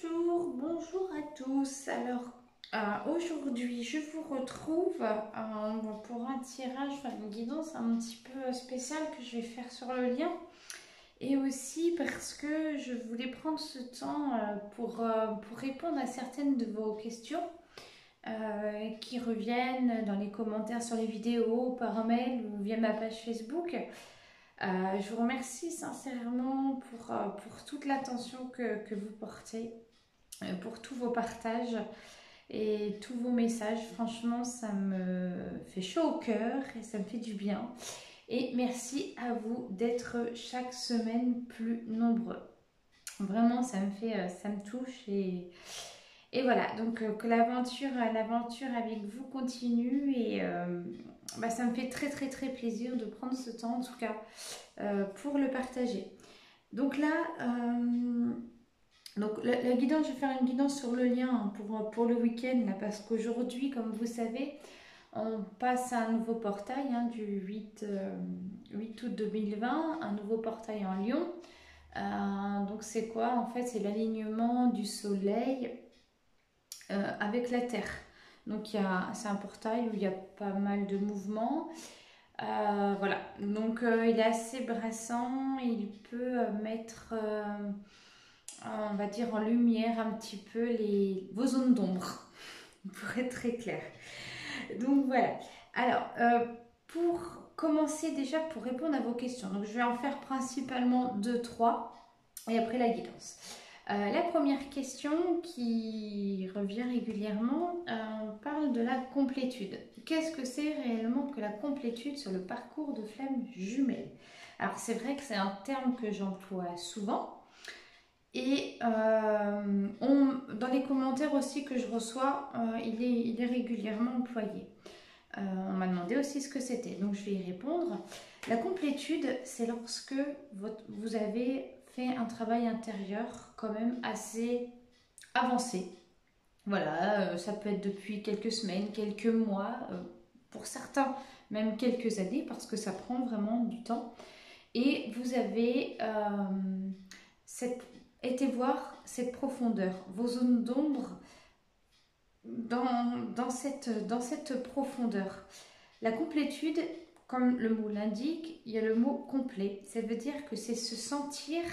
Bonjour à tous. Alors aujourd'hui je vous retrouve pour un tirage, enfin une guidance un petit peu spéciale que je vais faire sur le lien. Et aussi parce que je voulais prendre ce temps pour répondre à certaines de vos questions qui reviennent dans les commentaires sur les vidéos, par mail ou via ma page Facebook. Je vous remercie sincèrement pour toute l'attention que vous portez, pour tous vos partages et tous vos messages. Franchement, ça me fait chaud au cœur et ça me fait du bien. Et merci à vous d'être chaque semaine plus nombreux. Vraiment, ça me touche et voilà. Donc que l'aventure avec vous continue et ça me fait très plaisir de prendre ce temps en tout cas pour le partager. Donc là, la guidance, je vais faire une guidance sur le lien pour le week-end là, parce qu'aujourd'hui, comme vous savez, on passe à un nouveau portail du 8 août 2020, un nouveau portail en Lion. Donc c'est quoi en fait? C'est l'alignement du soleil avec la Terre. Donc c'est un portail où il y a pas mal de mouvements. Voilà, donc il est assez brassant, il peut mettre, on va dire, en lumière un petit peu vos zones d'ombre, pour être très clair. Donc voilà, alors pour commencer déjà, pour répondre à vos questions, donc je vais en faire principalement deux, trois, et après la guidance. La première question qui revient régulièrement, on parle de la complétude. Qu'est-ce que c'est réellement que la complétude sur le parcours de flamme jumelle? Alors c'est vrai que c'est un terme que j'emploie souvent et dans les commentaires aussi que je reçois, il est régulièrement employé. On m'a demandé aussi ce que c'était, donc je vais y répondre. La complétude, c'est lorsque vous avez fait un travail intérieur quand même assez avancé. Voilà, ça peut être depuis quelques semaines, quelques mois, pour certains même quelques années, parce que ça prend vraiment du temps. Et vous avez été voir cette profondeur, vos zones d'ombre dans cette profondeur. La complétude, comme le mot l'indique, il y a le mot complet. Ça veut dire que c'est se sentir,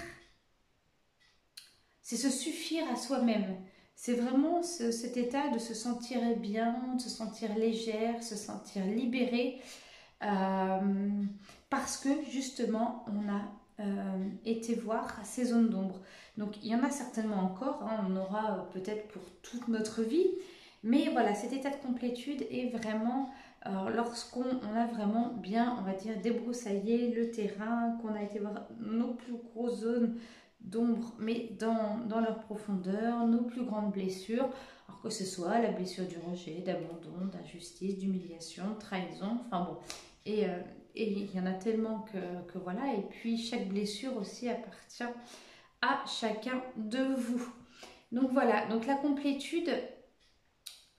c'est se suffire à soi-même. C'est vraiment cet état de se sentir bien, de se sentir légère, se sentir libérée, parce que justement, on a été voir ces zones d'ombre. Donc, il y en a certainement encore, on en aura peut-être pour toute notre vie, mais voilà, cet état de complétude est vraiment lorsqu'on a vraiment bien, on va dire, débroussaillé le terrain, qu'on a été voir nos plus grosses zones d'ombre, mais dans leur profondeur, nos plus grandes blessures, alors que ce soit la blessure du rejet, d'abandon, d'injustice, d'humiliation, de trahison, enfin bon. Et il y en a tellement que voilà, et puis chaque blessure aussi appartient à chacun de vous. Donc voilà, donc la complétude,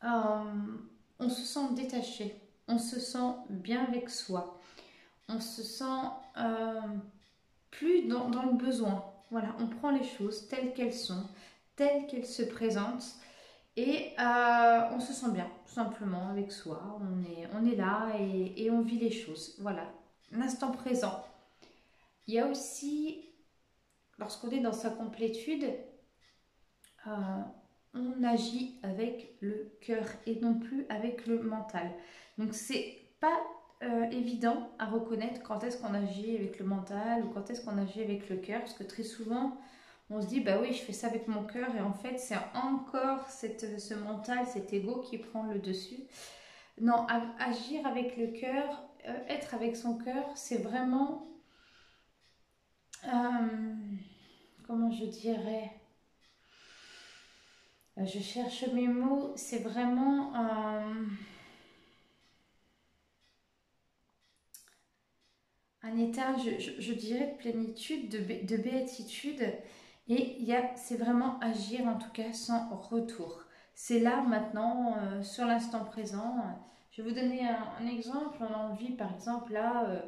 on se sent détaché, on se sent bien avec soi, on se sent plus dans le besoin. Voilà, on prend les choses telles qu'elles sont, telles qu'elles se présentent et on se sent bien, tout simplement, avec soi. On est là et on vit les choses. Voilà, l'instant présent. Il y a aussi, lorsqu'on est dans sa complétude, on agit avec le cœur et non plus avec le mental. Donc c'est pas évident à reconnaître quand est-ce qu'on agit avec le mental ou quand est-ce qu'on agit avec le cœur, parce que très souvent on se dit bah oui je fais ça avec mon cœur et en fait c'est encore ce mental, cet ego qui prend le dessus. Non, agir avec le cœur, être avec son cœur, c'est vraiment comment je dirais, je cherche mes mots, c'est vraiment un état, je dirais, de plénitude, de béatitude. Et c'est vraiment agir en tout cas sans retour. C'est là maintenant, sur l'instant présent. Je vais vous donner un exemple. On a envie, par exemple, là,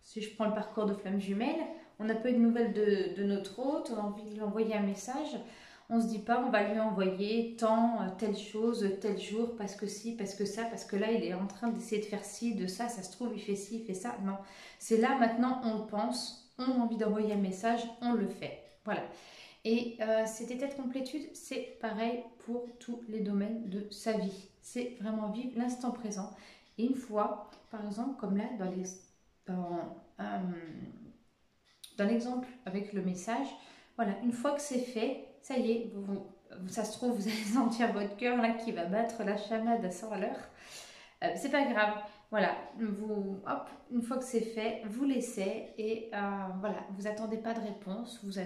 si je prends le parcours de flamme jumelle, on n'a pas eu de nouvelles de notre hôte, on a envie de lui envoyer un message. On ne se dit pas on va lui envoyer tant, telle chose, tel jour, parce que ci, parce que ça, parce que là il est en train d'essayer de faire ci, de ça, ça se trouve il fait ci, il fait ça. Non, c'est là maintenant on le pense, on a envie d'envoyer un message, on le fait. Voilà. Et cet état de complétude, c'est pareil pour tous les domaines de sa vie. C'est vraiment vivre l'instant présent. Et une fois, par exemple, comme là, dans, euh, dans l'exemple avec le message, voilà, une fois que c'est fait, ça y est, ça se trouve, vous allez sentir votre cœur là qui va battre la chamade à 100 à l'heure. C'est pas grave, voilà, hop, une fois que c'est fait, vous laissez et voilà, vous attendez pas de réponse, vous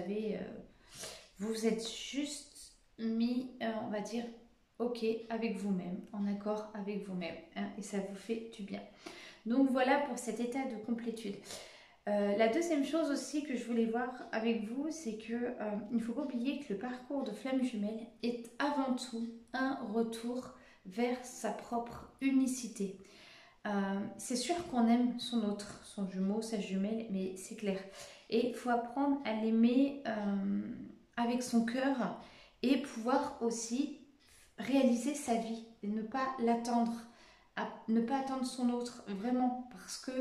êtes juste mis, on va dire, ok avec vous-même, en accord avec vous-même, hein, et ça vous fait du bien. Donc voilà pour cet état de complétude. La deuxième chose aussi que je voulais voir avec vous, c'est que il ne faut pas oublier que le parcours de flamme jumelle est avant tout un retour vers sa propre unicité. C'est sûr qu'on aime son autre, son jumeau, sa jumelle, mais c'est clair. Et il faut apprendre à l'aimer avec son cœur et pouvoir aussi réaliser sa vie et ne pas l'attendre, ne pas attendre son autre, vraiment, parce que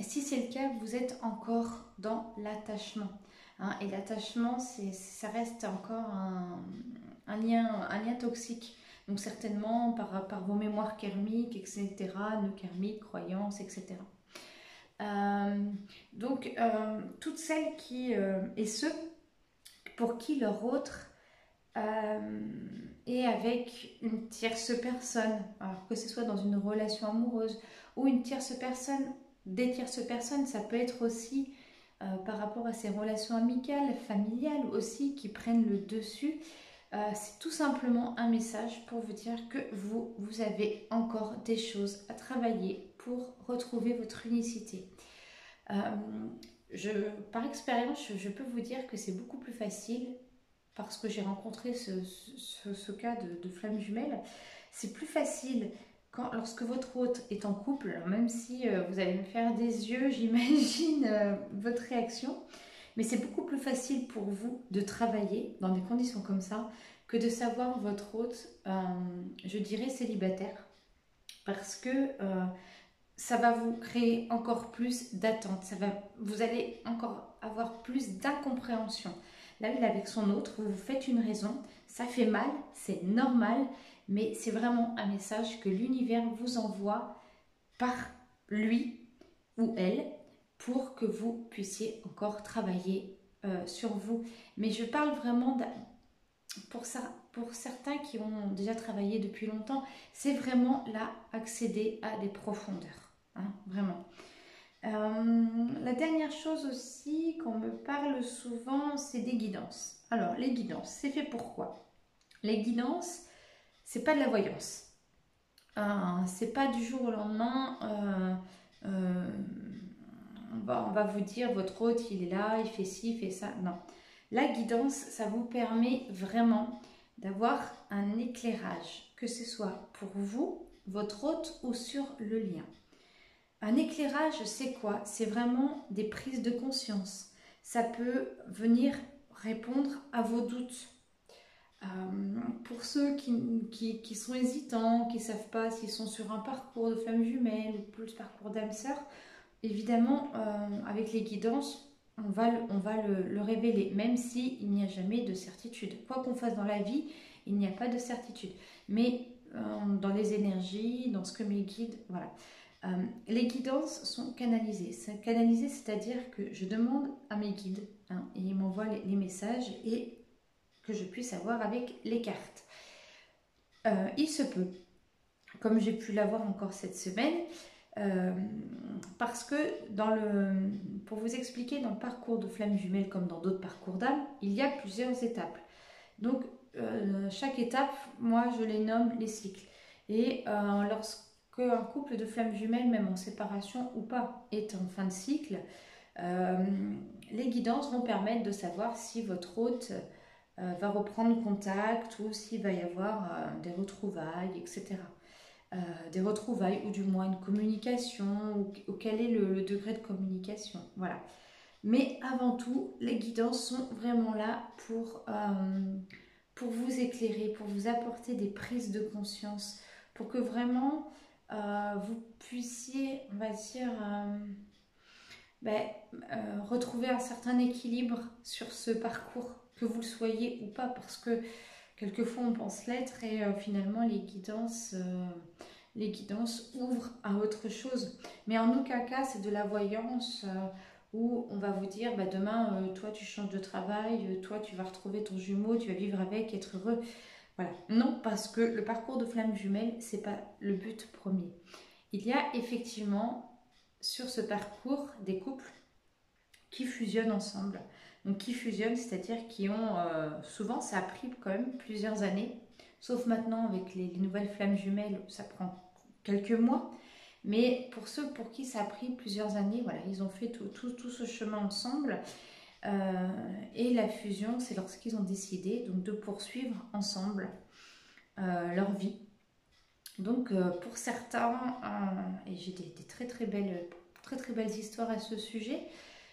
si c'est le cas, vous êtes encore dans l'attachement. Hein, et l'attachement, ça reste encore un lien toxique. Donc certainement par vos mémoires karmiques, etc., nœuds karmiques, croyances, etc. Toutes celles et ceux pour qui leur autre est avec une tierce personne, alors que ce soit dans une relation amoureuse ou une tierce personne, des tierces personnes, ça peut être aussi par rapport à ces relations amicales, familiales aussi, qui prennent le dessus. C'est tout simplement un message pour vous dire que vous avez encore des choses à travailler pour retrouver votre unicité. Par expérience, je peux vous dire que c'est beaucoup plus facile parce que j'ai rencontré ce cas de flamme jumelle. C'est plus facile lorsque votre hôte est en couple, même si vous allez me faire des yeux, j'imagine votre réaction. Mais c'est beaucoup plus facile pour vous de travailler dans des conditions comme ça que de savoir votre hôte, je dirais, célibataire. Parce que ça va vous créer encore plus d'attente. Vous allez encore avoir plus d'incompréhension. Là, il est avec son autre, vous vous faites une raison, ça fait mal, c'est normal, mais c'est vraiment un message que l'univers vous envoie par lui ou elle pour que vous puissiez encore travailler sur vous. Mais je parle vraiment pour certains qui ont déjà travaillé depuis longtemps, c'est vraiment là accéder à des profondeurs, hein, vraiment. La dernière chose aussi qu'on me parle souvent, c'est des guidances. Alors les guidances, c'est fait pour quoi? Les guidances, c'est pas de la voyance. C'est pas du jour au lendemain. On va vous dire votre hôte il est là, il fait ci, il fait ça. Non. La guidance, ça vous permet vraiment d'avoir un éclairage, que ce soit pour vous, votre hôte ou sur le lien. Un éclairage, c'est quoi? C'est vraiment des prises de conscience. Ça peut venir répondre à vos doutes. Pour ceux qui sont hésitants, qui ne savent pas s'ils sont sur un parcours de flamme jumelle ou plus parcours d'âme sœur, évidemment, avec les guidances, on va le révéler, même s'il n'y a jamais de certitude. Quoi qu'on fasse dans la vie, il n'y a pas de certitude. Mais dans les énergies, dans ce que mes guides, voilà. Les guidances sont canalisées. Canalisé, c'est-à-dire que je demande à mes guides, hein, et ils m'envoient les messages et que je puisse avoir avec les cartes. Il se peut, comme j'ai pu l'avoir encore cette semaine, parce que pour vous expliquer, dans le parcours de flamme jumelle comme dans d'autres parcours d'âme, il y a plusieurs étapes. Donc chaque étape, moi je les nomme les cycles. Et lorsque un couple de flammes jumelles, même en séparation ou pas, est en fin de cycle, les guidances vont permettre de savoir si votre hôte va reprendre contact ou s'il va y avoir des retrouvailles, etc. Des retrouvailles ou du moins une communication ou quel est le degré de communication. Voilà. Mais avant tout, les guidances sont vraiment là pour vous éclairer, pour vous apporter des prises de conscience, pour que vraiment vous puissiez, on va dire, ben, retrouver un certain équilibre sur ce parcours, que vous le soyez ou pas, parce que quelquefois on pense l'être et finalement les guidances ouvrent à autre chose. Mais en aucun cas c'est de la voyance où on va vous dire bah, demain toi tu changes de travail, toi tu vas retrouver ton jumeau, tu vas vivre avec, être heureux. Voilà. Non, parce que le parcours de flamme jumelle, c'est pas le but premier. Il y a effectivement sur ce parcours des couples qui fusionnent ensemble. Donc qui fusionnent, c'est-à-dire qui ont souvent ça a pris quand même plusieurs années, sauf maintenant avec les nouvelles flammes jumelles, ça prend quelques mois. Mais pour ceux pour qui ça a pris plusieurs années, voilà, ils ont fait tout ce chemin ensemble. Et la fusion, c'est lorsqu'ils ont décidé donc, de poursuivre ensemble leur vie. Donc pour certains, et j'ai des très très belles histoires à ce sujet,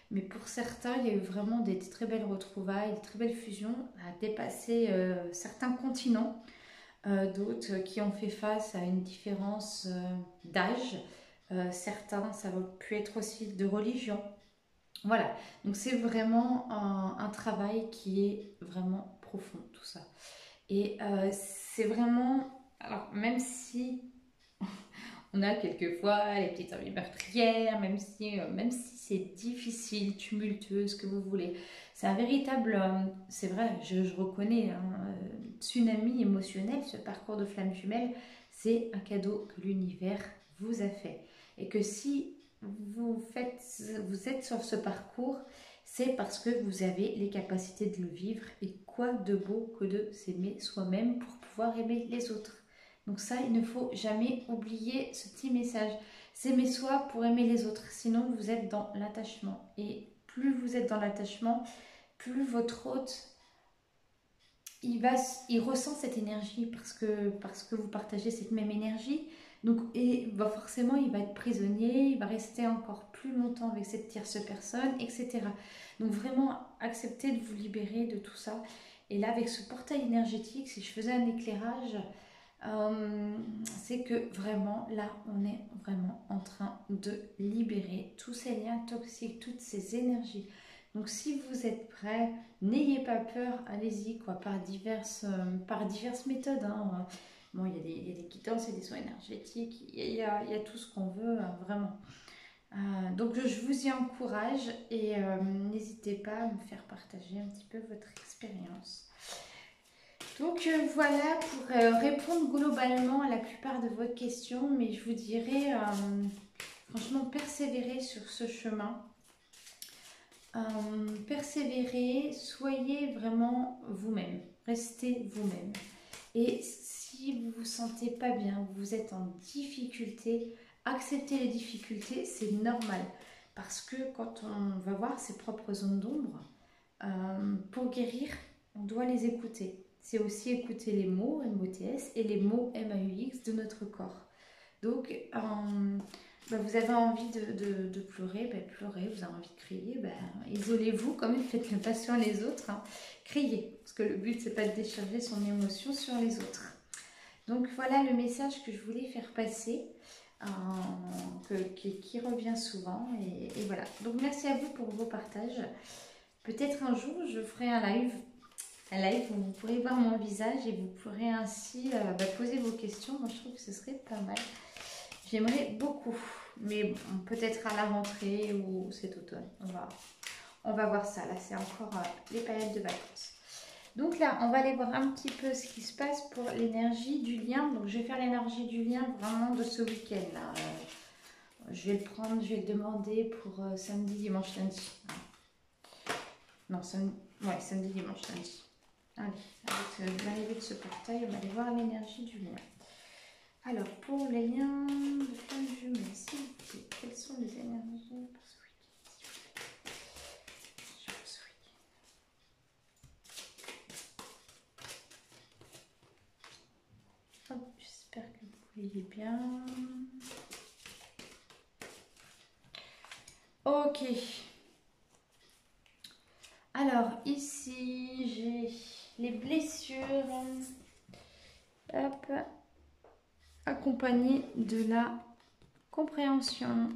mais pour certains, il y a eu vraiment des très belles retrouvailles, des très belles fusions, à dépasser certains continents, d'autres qui ont fait face à une différence d'âge. Certains, ça va pu être aussi de religion. Voilà, donc c'est vraiment un travail qui est vraiment profond, tout ça. Et c'est vraiment, alors même si on a quelquefois les petites envies meurtrières, même si c'est difficile, tumultueux, ce que vous voulez. C'est un véritable, c'est vrai, je reconnais, hein, tsunami émotionnel, ce parcours de flamme jumelle, c'est un cadeau que l'univers vous a fait. Et que si vous êtes sur ce parcours, c'est parce que vous avez les capacités de le vivre. Et quoi de beau que de s'aimer soi-même pour pouvoir aimer les autres. Donc ça, il ne faut jamais oublier ce petit message. S'aimer soi pour aimer les autres, sinon vous êtes dans l'attachement. Et plus vous êtes dans l'attachement, plus votre hôte, il ressent cette énergie parce que vous partagez cette même énergie. Donc, et bah forcément, il va être prisonnier, il va rester encore plus longtemps avec cette tierce personne, etc. Donc vraiment, acceptez de vous libérer de tout ça. Et là, avec ce portail énergétique, si je faisais un éclairage, c'est que vraiment là on est vraiment en train de libérer tous ces liens toxiques, toutes ces énergies. Donc si vous êtes prêts, n'ayez pas peur, allez-y quoi, par diverses méthodes, hein. Bon, il y a des guidances et des soins énergétiques, il y a tout ce qu'on veut, hein, vraiment. Donc je vous y encourage et n'hésitez pas à me faire partager un petit peu votre expérience. Donc voilà pour répondre globalement à la plupart de vos questions, mais je vous dirais franchement persévérez sur ce chemin. Persévérez, soyez vraiment vous-même, restez vous-même. Et si vous vous sentez pas bien, vous êtes en difficulté, acceptez les difficultés, c'est normal. Parce que quand on va voir ses propres zones d'ombre, pour guérir, on doit les écouter. C'est aussi écouter les mots MOTS et les mots MAUX de notre corps. Donc, vous avez envie de pleurer, pleurez, vous avez envie de crier, isolez-vous quand même, faites-le pas sur les autres, hein. Criez, parce que le but c'est pas de décharger son émotion sur les autres. Donc voilà le message que je voulais faire passer, qui revient souvent, et voilà. Donc merci à vous pour vos partages. Peut-être un jour je ferai un live où vous pourrez voir mon visage et vous pourrez ainsi poser vos questions. Moi je trouve que ce serait pas mal. J'aimerais beaucoup, mais bon, peut-être à la rentrée ou cet automne. On va voir ça. Là, c'est encore les périodes de vacances. Donc là, on va aller voir un petit peu ce qui se passe pour l'énergie du lien. Donc, je vais faire l'énergie du lien vraiment de ce week-end. Là. Je vais le prendre, je vais le demander pour samedi, dimanche, lundi. Non, samedi, dimanche, lundi. Allez, avec l'arrivée de ce portail, on va aller voir l'énergie du lien. Alors, pour les liens de flamme jumelle, s'il vous plaît, quelles sont les énergies pour ce week-end? Hop, j'espère que vous voyez bien. Ok. les blessures, hop, accompagnées de la compréhension.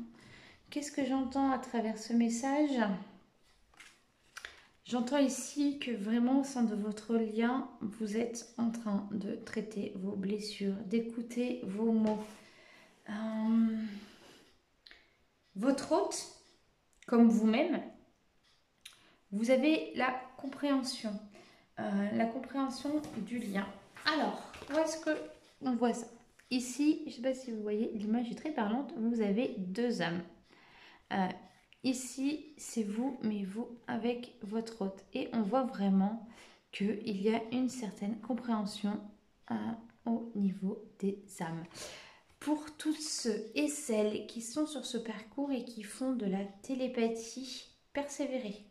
Qu'est-ce que j'entends à travers ce message? J'entends ici que vraiment au sein de votre lien, vous êtes en train de traiter vos blessures, d'écouter vos mots. Votre hôte, comme vous-même, vous avez la compréhension du lien. Alors, où est-ce que on voit ça? Ici, je ne sais pas si vous voyez, l'image est très parlante, vous avez deux âmes. Ici, c'est vous, mais vous avec votre hôte. Et on voit vraiment qu'il y a une certaine compréhension au niveau des âmes. Pour tous ceux et celles qui sont sur ce parcours et qui font de la télépathie, persévérez.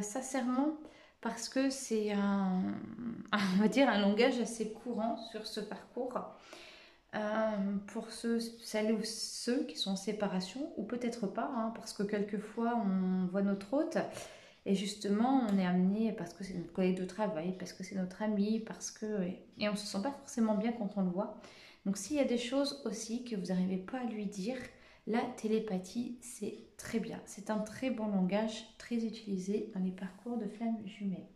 Sincèrement, parce que c'est on va dire un langage assez courant sur ce parcours. Pour celles ou ceux qui sont en séparation, ou peut-être pas, hein, parce que quelquefois on voit notre hôte et justement on est amené parce que c'est notre collègue de travail, parce que c'est notre ami, parce que et on se sent pas forcément bien quand on le voit. Donc s'il y a des choses aussi que vous n'arrivez pas à lui dire, la télépathie c'est très bien, c'est un très bon langage, très utilisé dans les parcours de flammes jumelles.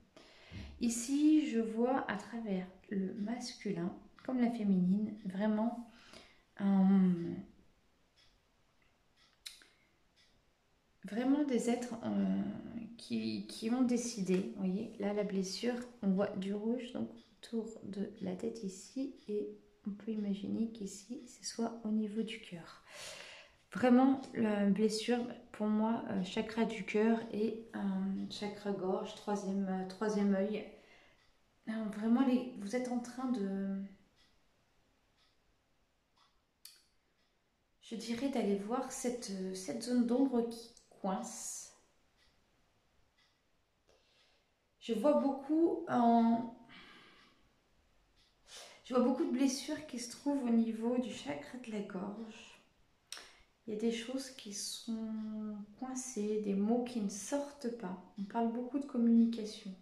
Ici je vois à travers le masculin comme la féminine, vraiment des êtres qui ont décidé. Vous voyez, là la blessure, on voit du rouge donc autour de la tête ici, et on peut imaginer qu'ici ce soit au niveau du cœur. Vraiment la blessure, pour moi, chakra du cœur et chakra gorge, troisième œil. Vraiment, vous êtes en train de... Je dirais d'aller voir cette zone d'ombre qui coince. Je vois beaucoup de blessures qui se trouvent au niveau du chakra de la gorge. Il y a des choses qui sont coincées, des mots qui ne sortent pas. On parle beaucoup de communication.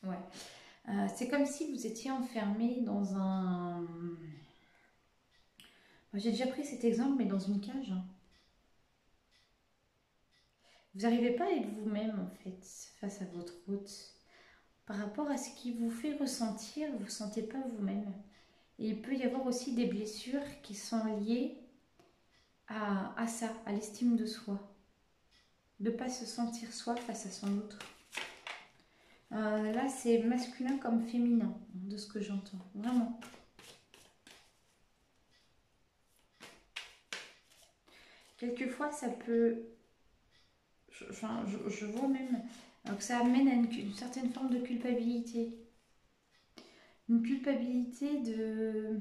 Ouais. C'est comme si vous étiez enfermé dans un... J'ai déjà pris cet exemple, mais dans une cage. Vous n'arrivez pas à être vous-même, en fait, face à votre hôte. Par rapport à ce qui vous fait ressentir, vous ne sentez pas vous-même. Et il peut y avoir aussi des blessures qui sont liées à ça, à l'estime de soi. De ne pas se sentir soi face à son autre. Là, c'est masculin comme féminin, de ce que j'entends. Vraiment. Quelquefois, ça peut... Je vois même que ça amène à une certaine forme de culpabilité. Une culpabilité de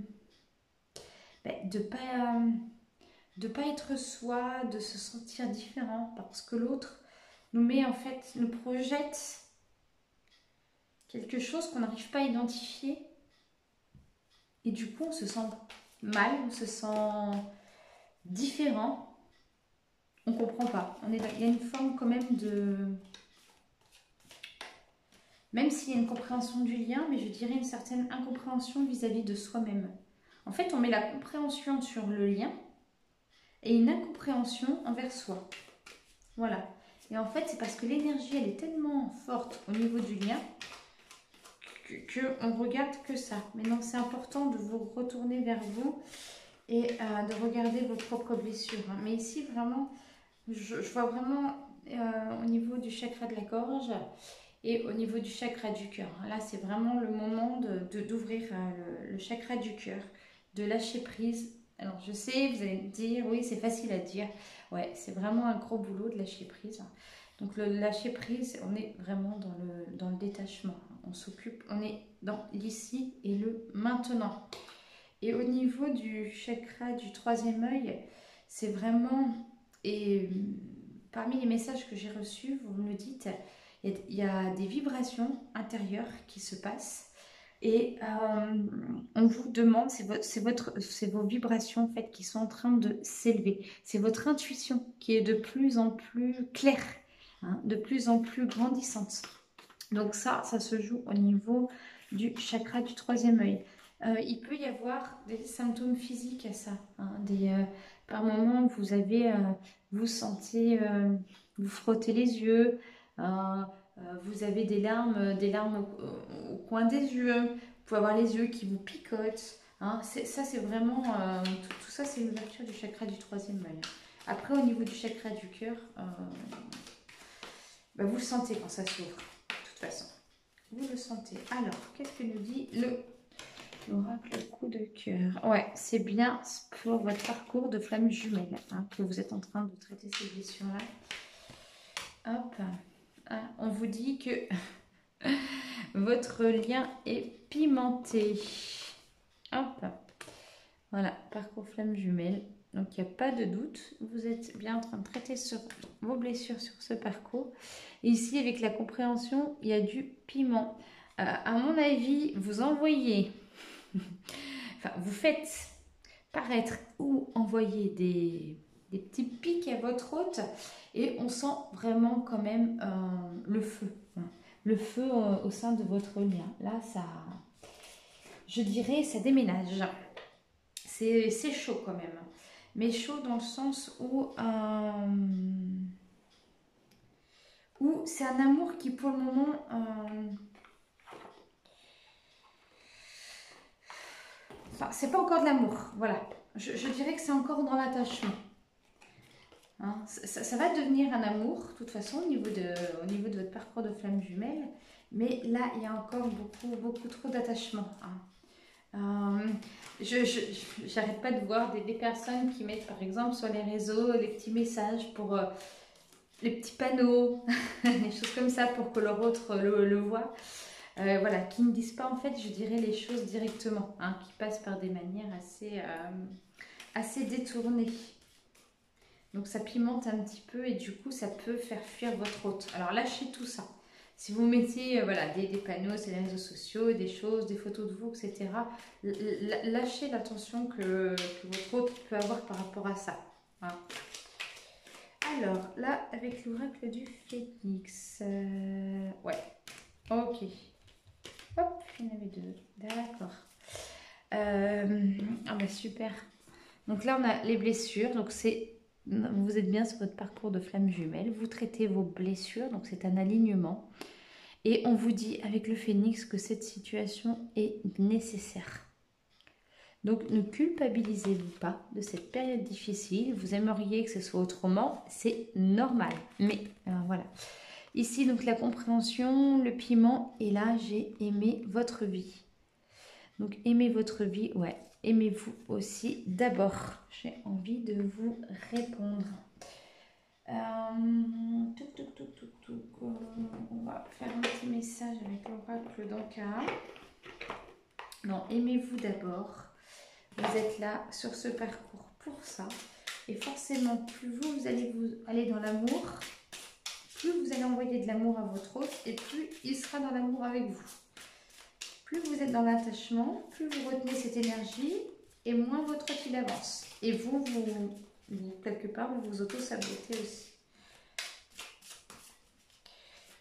pas être soi, de se sentir différent, parce que l'autre nous met en fait, nous projette quelque chose qu'on n'arrive pas à identifier, et du coup on se sent mal, on se sent différent, on comprend pas. Il y a une forme quand même de... Même s'il y a une compréhension du lien, mais je dirais une certaine incompréhension vis-à-vis de soi-même. En fait, on met la compréhension sur le lien et une incompréhension envers soi. Voilà. Et en fait, c'est parce que l'énergie, elle est tellement forte au niveau du lien qu'on regarde que ça. Mais non, c'est important de vous retourner vers vous et de regarder vos propres blessures. Mais ici, vraiment, je vois vraiment au niveau du chakra de la gorge et au niveau du chakra du cœur. Là, c'est vraiment le moment d'ouvrir le chakra du cœur, de lâcher prise. Alors, je sais, vous allez me dire, oui, c'est facile à dire. Ouais, c'est vraiment un gros boulot de lâcher prise. Donc, le lâcher prise, on est vraiment dans le détachement. On s'occupe, on est dans l'ici et le maintenant. Et au niveau du chakra du troisième œil, c'est vraiment... Et parmi les messages que j'ai reçus, vous me le dites, il y a des vibrations intérieures qui se passent. Et on vous demande, c'est vos vibrations en fait qui sont en train de s'élever. C'est votre intuition qui est de plus en plus claire, hein, de plus en plus grandissante. Donc ça se joue au niveau du chakra du troisième œil. Il peut y avoir des symptômes physiques à ça. Hein, par moment, vous sentez, vous frottez les yeux, vous avez des larmes au coin des yeux. Vous pouvez avoir les yeux qui vous picotent. Hein, ça, c'est vraiment tout ça, c'est l'ouverture du chakra du troisième œil. Après, au niveau du chakra du cœur, vous le sentez quand ça s'ouvre. De toute façon, vous le sentez. Alors, qu'est-ce que nous dit l'oracle coup de cœur? Ouais, c'est bien pour votre parcours de flamme jumelle, hein, que vous êtes en train de traiter ces blessures-là. Hop, hein, on vous dit que votre lien est pimenté. Hop, voilà, parcours flamme jumelle. Donc, il n'y a pas de doute, vous êtes bien en train de traiter vos blessures sur ce parcours. Et ici, avec la compréhension, il y a du piment. À mon avis, vous envoyez, enfin, vous faites paraître ou envoyer des petits pics à votre hôte et on sent vraiment quand même le feu. Hein. Le feu au sein de votre lien. Là, ça, je dirais, ça déménage. C'est chaud quand même. Mais chaud dans le sens où c'est un amour qui pour le moment enfin, c'est pas encore de l'amour, voilà. Je dirais que c'est encore dans l'attachement. Hein, ça va devenir un amour, de toute façon, au niveau de votre parcours de flamme jumelle. Mais là, il y a encore beaucoup trop d'attachement. Hein. J'arrête pas de voir des personnes qui mettent, par exemple, sur les réseaux, les petits messages pour les petits panneaux, des choses comme ça pour que leur autre le voit. Voilà, qui ne disent pas en fait, je dirais, les choses directement, hein, qui passent par des manières assez détournées. Donc ça pimente un petit peu et du coup ça peut faire fuir votre hôte. Alors lâchez tout ça. Si vous mettez voilà, des panneaux sur les réseaux sociaux, des choses, des photos de vous, etc., lâchez l'attention que votre hôte peut avoir par rapport à ça. Hein. Alors là, avec l'oracle du phénix, ouais, ok. Hop, il y en avait deux. D'accord. Ah bah super. Donc là, on a les blessures. Donc vous êtes bien sur votre parcours de flamme jumelle. Vous traitez vos blessures. Donc c'est un alignement. Et on vous dit avec le phénix que cette situation est nécessaire. Donc ne culpabilisez-vous pas de cette période difficile. Vous aimeriez que ce soit autrement. C'est normal. Mais voilà. Ici, donc la compréhension, le piment, et là, j'ai aimé votre vie. Donc, aimez votre vie, ouais. Aimez-vous aussi d'abord. J'ai envie de vous répondre. On va faire un petit message avec l'oracle d'Ankara. Non, aimez-vous d'abord. Vous êtes là sur ce parcours pour ça. Et forcément, plus vous allez aller dans l'amour, plus vous allez envoyer de l'amour à votre hôte et plus il sera dans l'amour avec vous. Plus vous êtes dans l'attachement, plus vous retenez cette énergie et moins votre hôte il avance. Et vous quelque part, vous vous auto-sabotez aussi.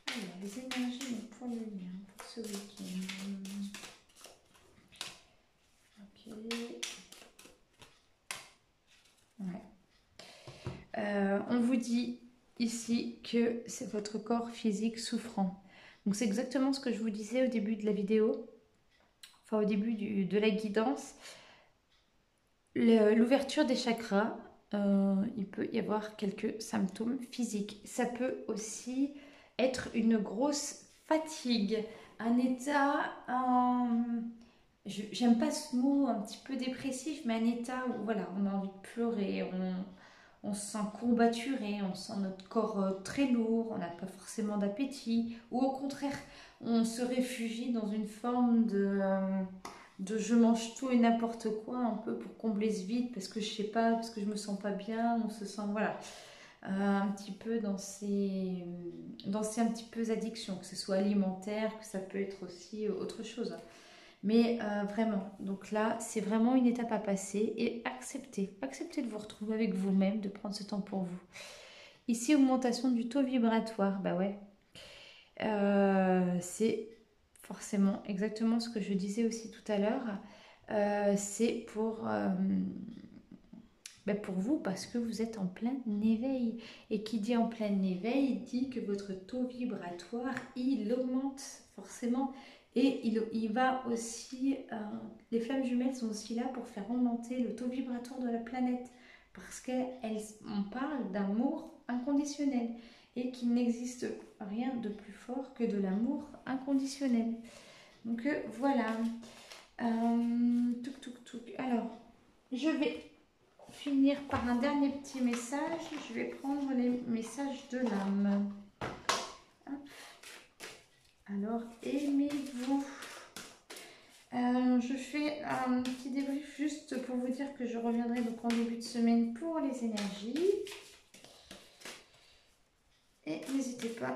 Alors, les énergies pour le lien, pour ce week-end. Ok. Ouais. On vous dit ici que c'est votre corps physique souffrant. Donc c'est exactement ce que je vous disais au début de la vidéo, enfin au début de la guidance. L'ouverture des chakras, il peut y avoir quelques symptômes physiques. Ça peut aussi être une grosse fatigue, un état, j'aime pas ce mot un petit peu dépressif, mais un état où voilà, on a envie de pleurer, on se sent courbaturé, on sent notre corps très lourd, on n'a pas forcément d'appétit, ou au contraire, on se réfugie dans une forme de je mange tout et n'importe quoi, un peu pour combler ce vide, parce que je sais pas, parce que je me sens pas bien, on se sent, voilà, un petit peu dans ces un petit peu addictions, que ce soit alimentaire, que ça peut être aussi autre chose. Mais vraiment, donc là, c'est vraiment une étape à passer et acceptez. Acceptez de vous retrouver avec vous-même, de prendre ce temps pour vous. Ici, augmentation du taux vibratoire, bah ouais. C'est forcément exactement ce que je disais aussi tout à l'heure. C'est pour vous parce que vous êtes en plein éveil. Et qui dit en plein éveil dit que votre taux vibratoire, il augmente forcément. Et il va aussi, les flammes jumelles sont aussi là pour faire augmenter le taux vibratoire de la planète. Parce qu'on parle d'amour inconditionnel et qu'il n'existe rien de plus fort que de l'amour inconditionnel. Donc voilà. Alors, je vais finir par un dernier petit message. Je vais prendre les messages de l'âme. Alors, aimez-vous. Je fais un petit débrief juste pour vous dire que je reviendrai donc en début de semaine pour les énergies. Et n'hésitez pas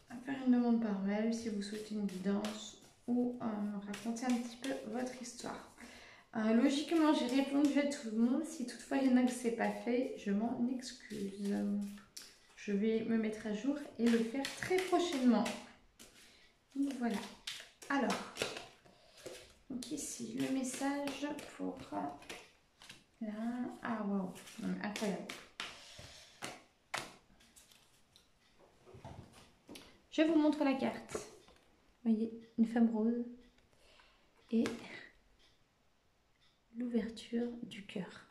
à faire une demande par mail si vous souhaitez une guidance ou raconter un petit peu votre histoire. Logiquement, j'ai répondu à tout le monde. Si toutefois il y en a que ce n'est pas fait, je m'en excuse. Je vais me mettre à jour et le faire très prochainement. Donc voilà. Alors, donc ici, le message pour là. Ah waouh, incroyable. Je vous montre la carte. Vous voyez, une femme rose et l'ouverture du cœur.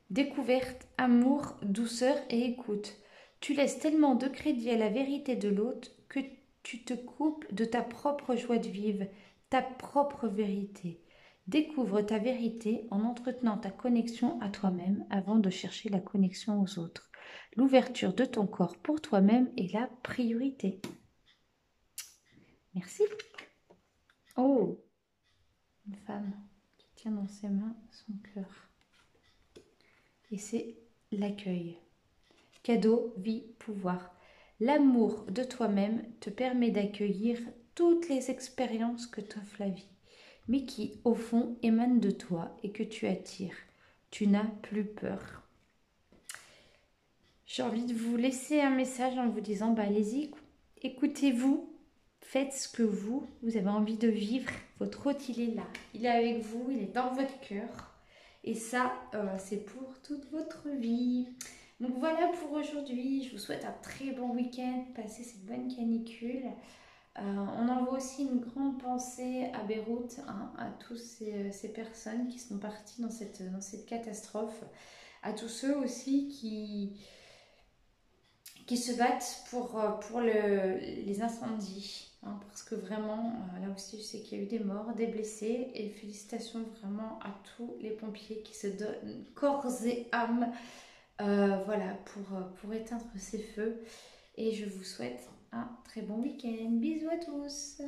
Découverte, amour, douceur et écoute. Tu laisses tellement de crédit à la vérité de l'autre que tu te coupes de ta propre joie de vivre, ta propre vérité. Découvre ta vérité en entretenant ta connexion à toi-même avant de chercher la connexion aux autres. L'ouverture de ton corps pour toi-même est la priorité. Merci. Oh, une femme qui tient dans ses mains son cœur. Et c'est l'accueil. Cadeau, vie, pouvoir. L'amour de toi-même te permet d'accueillir toutes les expériences que t'offre la vie, mais qui, au fond, émanent de toi et que tu attires. Tu n'as plus peur. J'ai envie de vous laisser un message en vous disant, allez-y, écoutez-vous, faites ce que vous avez envie de vivre. Votre hôte, il est là, il est avec vous, il est dans votre cœur. Et ça, c'est pour toute votre vie. Donc voilà pour aujourd'hui. Je vous souhaite un très bon week-end. Passez cette bonne canicule. On envoie aussi une grande pensée à Beyrouth, à toutes ces personnes qui sont parties dans cette catastrophe. À tous ceux aussi qui se battent pour les incendies. Parce que vraiment, là aussi, je sais qu'il y a eu des morts, des blessés. Et félicitations vraiment à tous les pompiers qui se donnent corps et âme pour éteindre ces feux. Et je vous souhaite un très bon week-end. Bisous à tous.